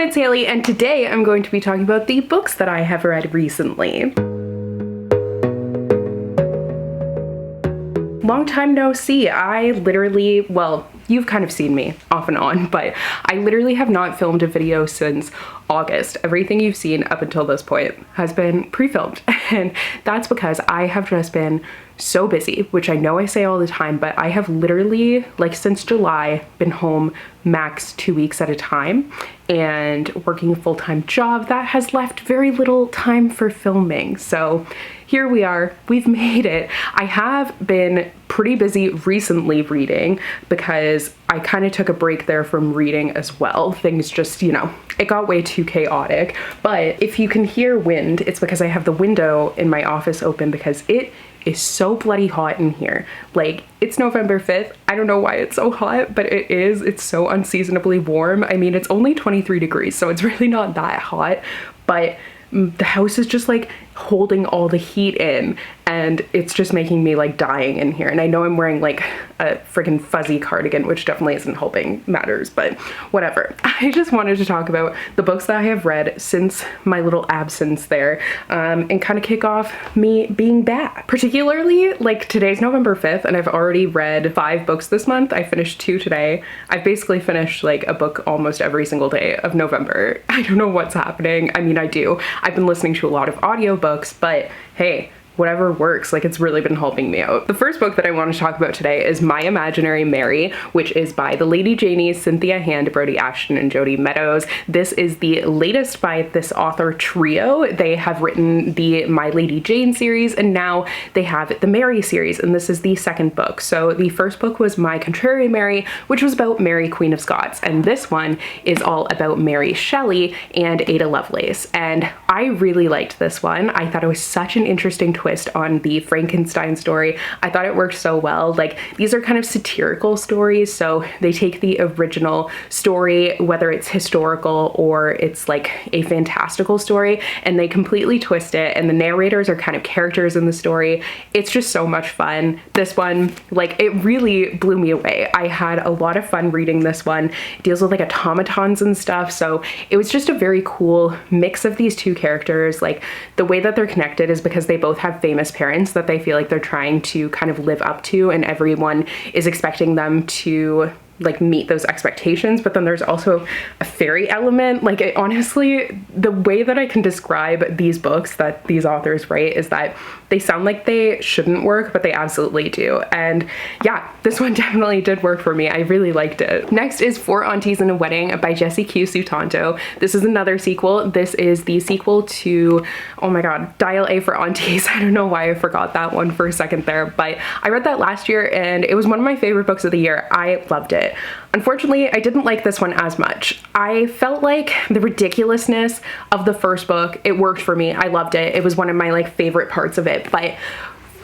it's Hailey, and today I'm going to be talking about the books that I have read recently. Long time no see. I literally, well, you've kind of seen me off and on, but I literally have not filmed a video since August. Everything you've seen up until this point has been pre-filmed, and that's because I have just been so busy, which I know I say all the time, but I have literally, like, since July been home max 2 weeks at a time and working a full-time job that has left very little time for filming. So here we are, we've made it. I have been pretty busy recently reading because I kind of took a break there from reading as well. Things just, you know, it got way too chaotic. But if you can hear wind, it's because I have the window in my office open because it is so bloody hot in here. Like, it's November 5th. I don't know why it's so hot, but it is. It's so unseasonably warm. I mean, it's only 23 degrees, so it's really not that hot, but the house is just like holding all the heat in, and it's just making me like dying in here. And I know I'm wearing like a freaking fuzzy cardigan, which definitely isn't helping matters, but whatever. I just wanted to talk about the books that I have read since my little absence there, and kind of kick off me being back. Particularly, like, today's November 5th and I've already read 5 books this month. I finished 2 today. I've basically finished like a book almost every single day of November. I don't know what's happening. I mean, I do. I've been listening to a lot of audiobooks, but hey, whatever works. Like, it's really been helping me out. The first book that I want to talk about today is My Imaginary Mary, which is by the Lady Janies, Cynthia Hand, Brody Ashton, and Jody Meadows. This is the latest by this author trio. They have written the My Lady Jane series, and now they have the Mary series, and this is the second book. So the first book was My Contrary Mary, which was about Mary, Queen of Scots, and this one is all about Mary Shelley and Ada Lovelace. And I really liked this one. I thought it was such an interesting twist on the Frankenstein story. I thought it worked so well. Like, these are kind of satirical stories, so they take the original story, whether it's historical or it's like a fantastical story, and they completely twist it, and the narrators are kind of characters in the story. It's just so much fun. This one, like, it really blew me away. I had a lot of fun reading this one. It deals with like automatons and stuff, so it was just a very cool mix of these two characters. Like, the way that they're connected is because they both have famous parents that they feel like they're trying to kind of live up to, and everyone is expecting them to like meet those expectations. But then there's also a fairy element. Like, it, honestly, the way that I can describe these books that these authors write is that they sound like they shouldn't work, but they absolutely do. And yeah, this one definitely did work for me. I really liked it. Next is Four Aunties and a Wedding by Jessie Q. Sutanto. This is another sequel. This is the sequel to, oh my god, Dial A for Aunties. I don't know why I forgot that one for a second there, but I read that last year and it was one of my favorite books of the year. I loved it. Unfortunately, I didn't like this one as much. I felt like the ridiculousness of the first book, it worked for me. I loved it. It was one of my like favorite parts of it, but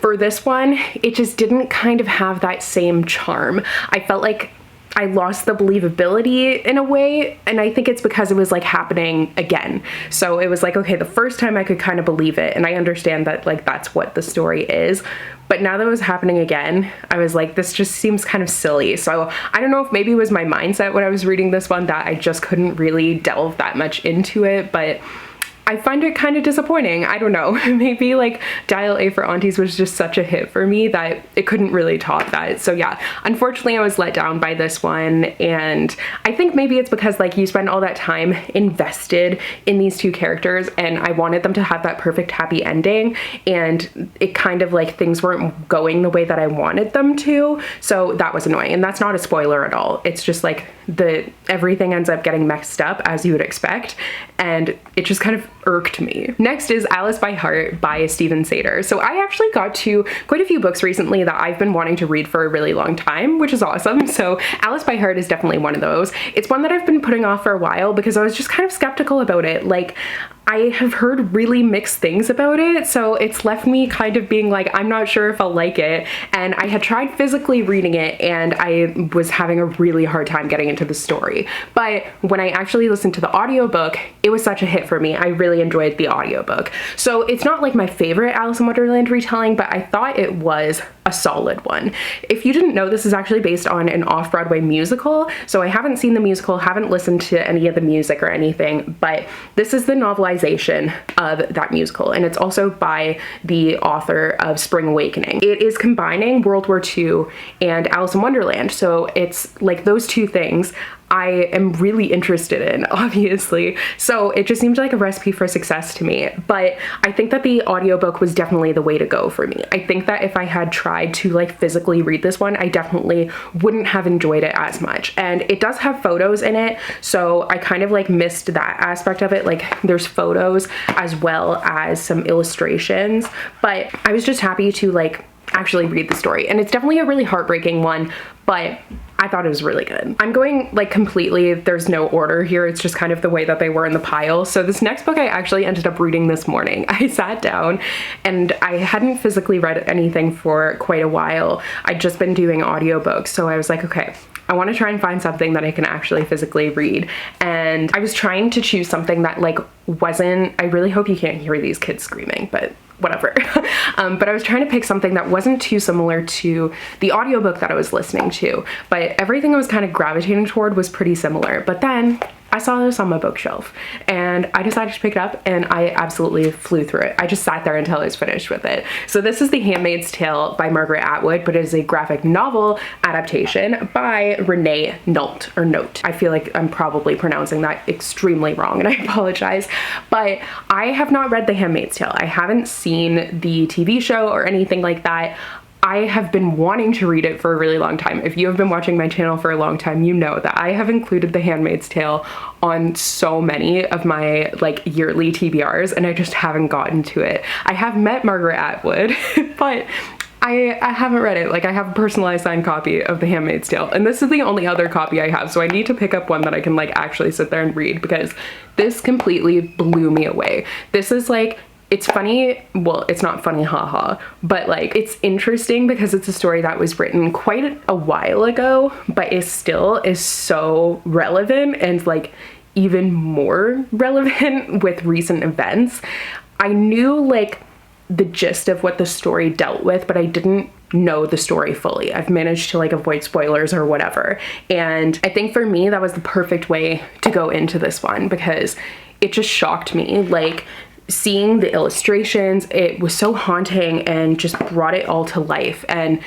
for this one, it just didn't kind of have that same charm. I felt like I lost the believability in a way, and I think it's because it was like happening again. So it was like, okay, the first time I could kind of believe it, and I understand that like that's what the story is, but now that it was happening again, I was like, this just seems kind of silly. So I don't know if maybe it was my mindset when I was reading this one that I just couldn't really delve that much into it, but I find it kind of disappointing. I don't know, maybe like Dial A for Aunties was just such a hit for me that it couldn't really top that. So yeah, unfortunately I was let down by this one, and I think maybe it's because like you spend all that time invested in these two characters, and I wanted them to have that perfect happy ending, and it kind of like things weren't going the way that I wanted them to. So that was annoying, and that's not a spoiler at all. It's just like everything ends up getting messed up as you would expect, and it just kind of irked me. Next is Alice by Heart by Stephen Sater. So I actually got to quite a few books recently that I've been wanting to read for a really long time, which is awesome. So Alice by Heart is definitely one of those. It's one that I've been putting off for a while because I was just kind of skeptical about it. Like, I have heard really mixed things about it, so it's left me kind of being like, I'm not sure if I'll like it. And I had tried physically reading it, and I was having a really hard time getting into the story. But when I actually listened to the audiobook, it was such a hit for me. I really enjoyed the audiobook. So it's not like my favorite Alice in Wonderland retelling, but I thought it was a solid one. If you didn't know, this is actually based on an off-Broadway musical, so I haven't seen the musical, haven't listened to any of the music or anything, but this is the novelization of that musical, and it's also by the author of Spring Awakening. It is combining World War II and Alice in Wonderland, so it's like those two things I am really interested in, obviously. So it just seemed like a recipe for success to me. But I think that the audiobook was definitely the way to go for me. I think that if I had tried to like physically read this one, I definitely wouldn't have enjoyed it as much. And it does have photos in it, so I kind of like missed that aspect of it. Like there's photos as well as some illustrations, but I was just happy to like actually read the story. And it's definitely a really heartbreaking one, but I thought it was really good. I'm going like completely, there's no order here. It's just kind of the way that they were in the pile. So this next book I actually ended up reading this morning. I sat down and I hadn't physically read anything for quite a while. I'd just been doing audiobooks. So I was like, okay, I want to try and find something that I can actually physically read. And I was trying to choose something that like wasn't, I really hope you can't hear these kids screaming, but whatever. But I was trying to pick something that wasn't too similar to the audiobook that I was listening to, but everything I was kind of gravitating toward was pretty similar. But then I saw this on my bookshelf and I decided to pick it up, and I absolutely flew through it. I just sat there until I was finished with it. So this is The Handmaid's Tale by Margaret Atwood, but it is a graphic novel adaptation by Renee Nolte, or Note. I feel like I'm probably pronouncing that extremely wrong and I apologize, but I have not read The Handmaid's Tale. I haven't seen the TV show or anything like that. I have been wanting to read it for a really long time. If you have been watching my channel for a long time, you know that I have included The Handmaid's Tale on so many of my like yearly TBRs, and I just haven't gotten to it. I have met Margaret Atwood, but I haven't read it. Like I have a personalized signed copy of The Handmaid's Tale, and this is the only other copy I have, so I need to pick up one that I can like actually sit there and read, because this completely blew me away. This is like, it's funny, well, it's not funny, haha, but like it's interesting because it's a story that was written quite a while ago, but it still is so relevant and like even more relevant with recent events. I knew like the gist of what the story dealt with, but I didn't know the story fully. I've managed to like avoid spoilers or whatever. And I think for me, that was the perfect way to go into this one, because it just shocked me. Like, seeing the illustrations, it was so haunting and just brought it all to life. And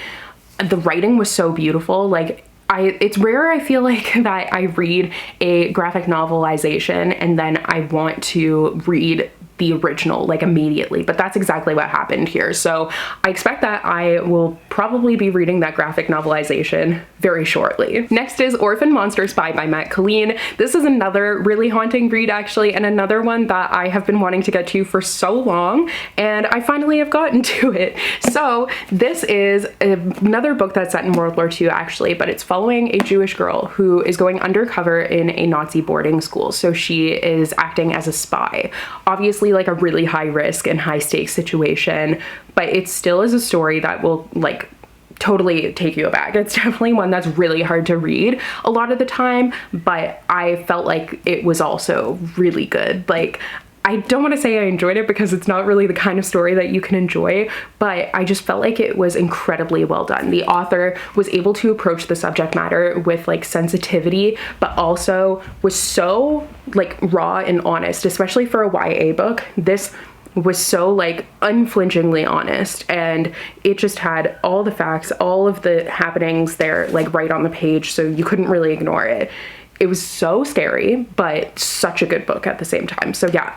the writing was so beautiful. Like, it's rare, I feel like, that I read a graphic novelization and then I want to read the original like immediately, but that's exactly what happened here. So I expect that I will probably be reading that graphic novelization very shortly. Next is Orphan Monster Spy by Matt Colleen. This is another really haunting read actually, and another one that I have been wanting to get to for so long, and I finally have gotten to it. So this is another book that's set in World War II actually, but it's following a Jewish girl who is going undercover in a Nazi boarding school. So she is acting as a spy. Obviously like a really high risk and high stakes situation, but it still is a story that will like totally take you aback. It's definitely one that's really hard to read a lot of the time, but I felt like it was also really good. Like, I don't want to say I enjoyed it because it's not really the kind of story that you can enjoy, but I just felt like it was incredibly well done. The author was able to approach the subject matter with like sensitivity, but also was so like raw and honest, especially for a YA book. This was so like unflinchingly honest, and it just had all the facts, all of the happenings there like right on the page, so you couldn't really ignore it. It was so scary, but such a good book at the same time. So yeah,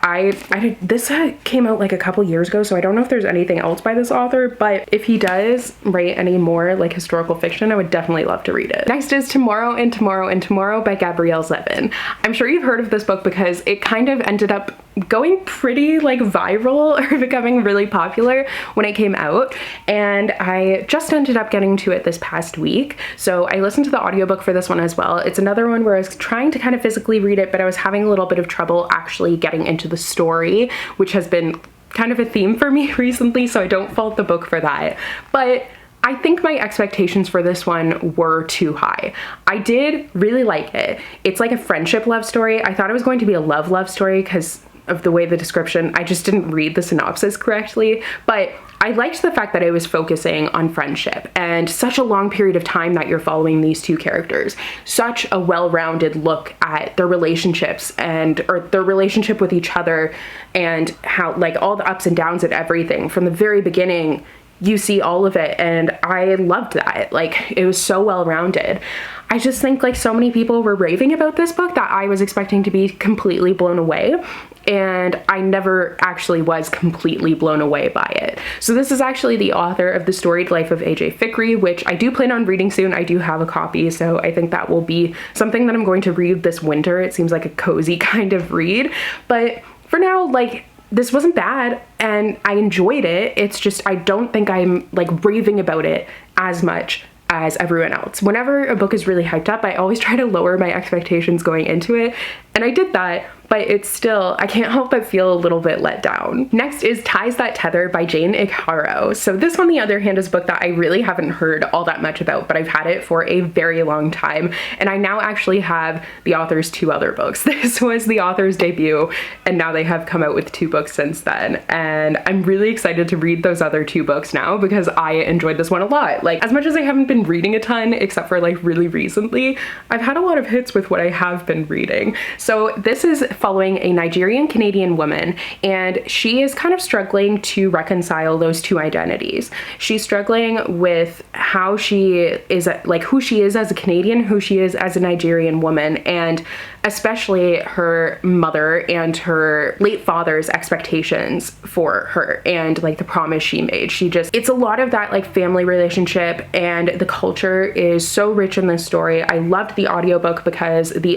this came out like a couple years ago, so I don't know if there's anything else by this author, but if he does write any more like historical fiction, I would definitely love to read it. Next is Tomorrow and Tomorrow and Tomorrow by Gabrielle Zevin. I'm sure you've heard of this book because it kind of ended up going pretty like viral or becoming really popular when it came out, and I just ended up getting to it this past week. So I listened to the audiobook for this one as well. It's another one where I was trying to kind of physically read it, but I was having a little bit of trouble actually getting into the story, which has been kind of a theme for me recently, so I don't fault the book for that. But I think my expectations for this one were too high. I did really like it. It's like a friendship love story. I thought it was going to be a love story because of the way the description, I just didn't read the synopsis correctly, but I liked the fact that it was focusing on friendship and such a long period of time that you're following these two characters. Such a well-rounded look at their relationships or their relationship with each other, and how like all the ups and downs and everything from the very beginning. You see all of it, and I loved that. Like, it was so well-rounded. I just think like so many people were raving about this book that I was expecting to be completely blown away, and I never actually was completely blown away by it. So this is actually the author of The Storied Life of A.J. Fikry, which I do plan on reading soon. I do have a copy, so I think that will be something that I'm going to read this winter. It seems like a cozy kind of read, but for now, like, this wasn't bad and I enjoyed it. It's just, I don't think I'm like raving about it as much as everyone else. Whenever a book is really hyped up, I always try to lower my expectations going into it, and I did that, but it's still, I can't help but feel a little bit let down. Next is Ties That Tether by Jane Igharo. So this, on the other hand, is a book that I really haven't heard all that much about, but I've had it for a very long time, and I now actually have the author's 2 other books. This was the author's debut, and now they have come out with 2 books since then, and I'm really excited to read those other 2 books now because I enjoyed this one a lot. Like, as much as I haven't been reading a ton, except for like really recently, I've had a lot of hits with what I have been reading. So this is following a Nigerian Canadian woman, and she is kind of struggling to reconcile those 2 identities. She's struggling with how she is, like who she is as a Canadian, who she is as a Nigerian woman, and especially her mother and her late father's expectations for her and like the promise she made. It's a lot of that like family relationship, and the culture is so rich in this story. I loved the audiobook because the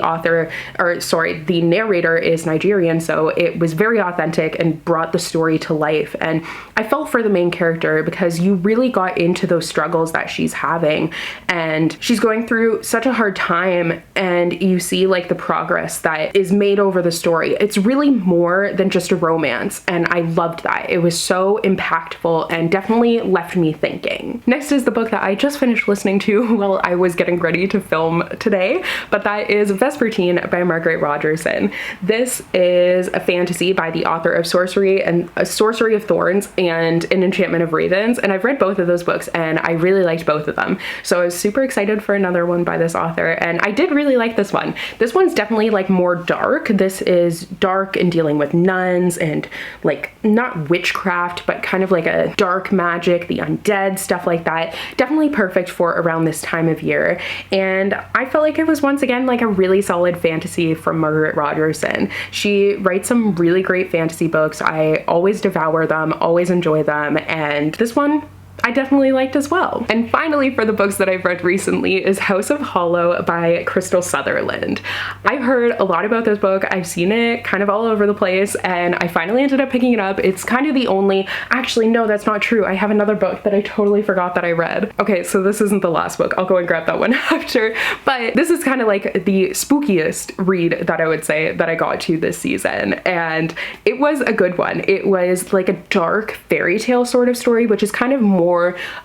narrator is Nigerian, so it was very authentic and brought the story to life. And I felt for the main character because you really got into those struggles that she's having, and she's going through such a hard time, and you see like the progress that is made over the story. It's really more than just a romance, and I loved that. It was so impactful and definitely left me thinking. Next is the book that I just finished listening to while I was getting ready to film today, but that is Vespertine by Margaret Rogerson. This is a fantasy by the author of Sorcery of Thorns and An Enchantment of Ravens, and I've read both of those books and I really liked both of them. So I was super excited for another one by this author, and I did really like this one. This one's definitely like more dark. This is dark and dealing with nuns and like not witchcraft, but kind of like a dark magic, the undead, stuff like that. Definitely perfect for around this time of year. And I felt like it was once again like a really solid fantasy from Margaret Rogerson. She writes some really great fantasy books. I always devour them, always enjoy them, and this one I definitely liked as well. And finally, for the books that I've read recently, is House of Hollow by Crystal Sutherland. I've heard a lot about this book. I've seen it kind of all over the place, and I finally ended up picking it up. It's kind of the only, actually no, that's not true. I have another book that I totally forgot that I read. Okay, so this isn't the last book. I'll go and grab that one after, but this is kind of like the spookiest read that I would say that I got to this season, and it was a good one. It was like a dark fairy tale sort of story, which is kind of more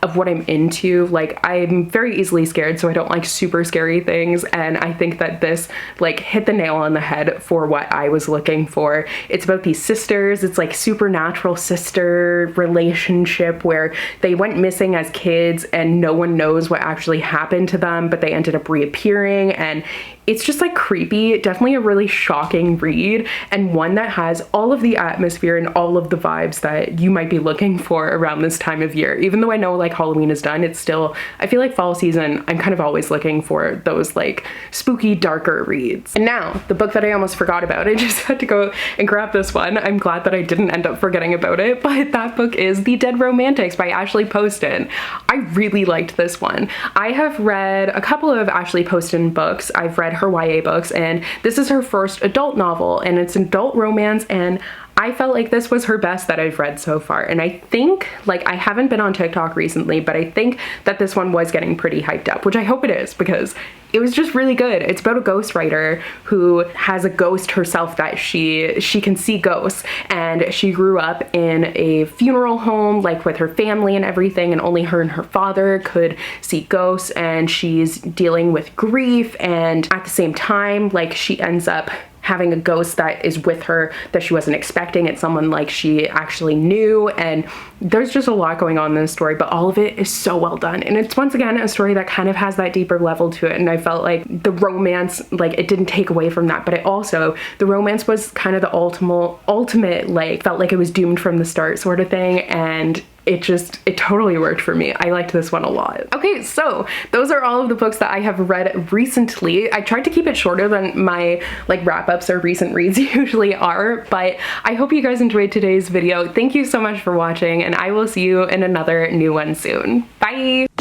of what I'm into. Like, I'm very easily scared, so I don't like super scary things, and I think that this like hit the nail on the head for what I was looking for. It's about these sisters. It's like supernatural sister relationship where they went missing as kids and no one knows what actually happened to them, but they ended up reappearing, and it's just like creepy. Definitely a really shocking read, and one that has all of the atmosphere and all of the vibes that you might be looking for around this time of year. Even though I know like Halloween is done, it's still, I feel like fall season, I'm kind of always looking for those like spooky, darker reads. And now, the book that I almost forgot about, I just had to go and grab this one. I'm glad that I didn't end up forgetting about it, but that book is The Dead Romantics by Ashley Poston. I really liked this one. I have read a couple of Ashley Poston books. I've read her YA books, and this is her first adult novel, and it's an adult romance, and I felt like this was her best that I've read so far. And I think, like, I haven't been on TikTok recently, but I think that this one was getting pretty hyped up, which I hope it is, because it was just really good. It's about a ghostwriter who has a ghost herself that she can see ghosts, and she grew up in a funeral home, like with her family and everything, and only her and her father could see ghosts, and she's dealing with grief, and at the same time, like, she ends up having a ghost that is with her that she wasn't expecting. It's someone like she actually knew, and there's just a lot going on in this story, but all of it is so well done. And it's once again a story that kind of has that deeper level to it, and I felt like the romance, like, it didn't take away from that, but it also, the romance was kind of the ultimate, like, felt like it was doomed from the start sort of thing, and it totally worked for me. I liked this one a lot. Okay, so those are all of the books that I have read recently. I tried to keep it shorter than my like wrap-ups or recent reads usually are, but I hope you guys enjoyed today's video. Thank you so much for watching, and I will see you in another new one soon. Bye!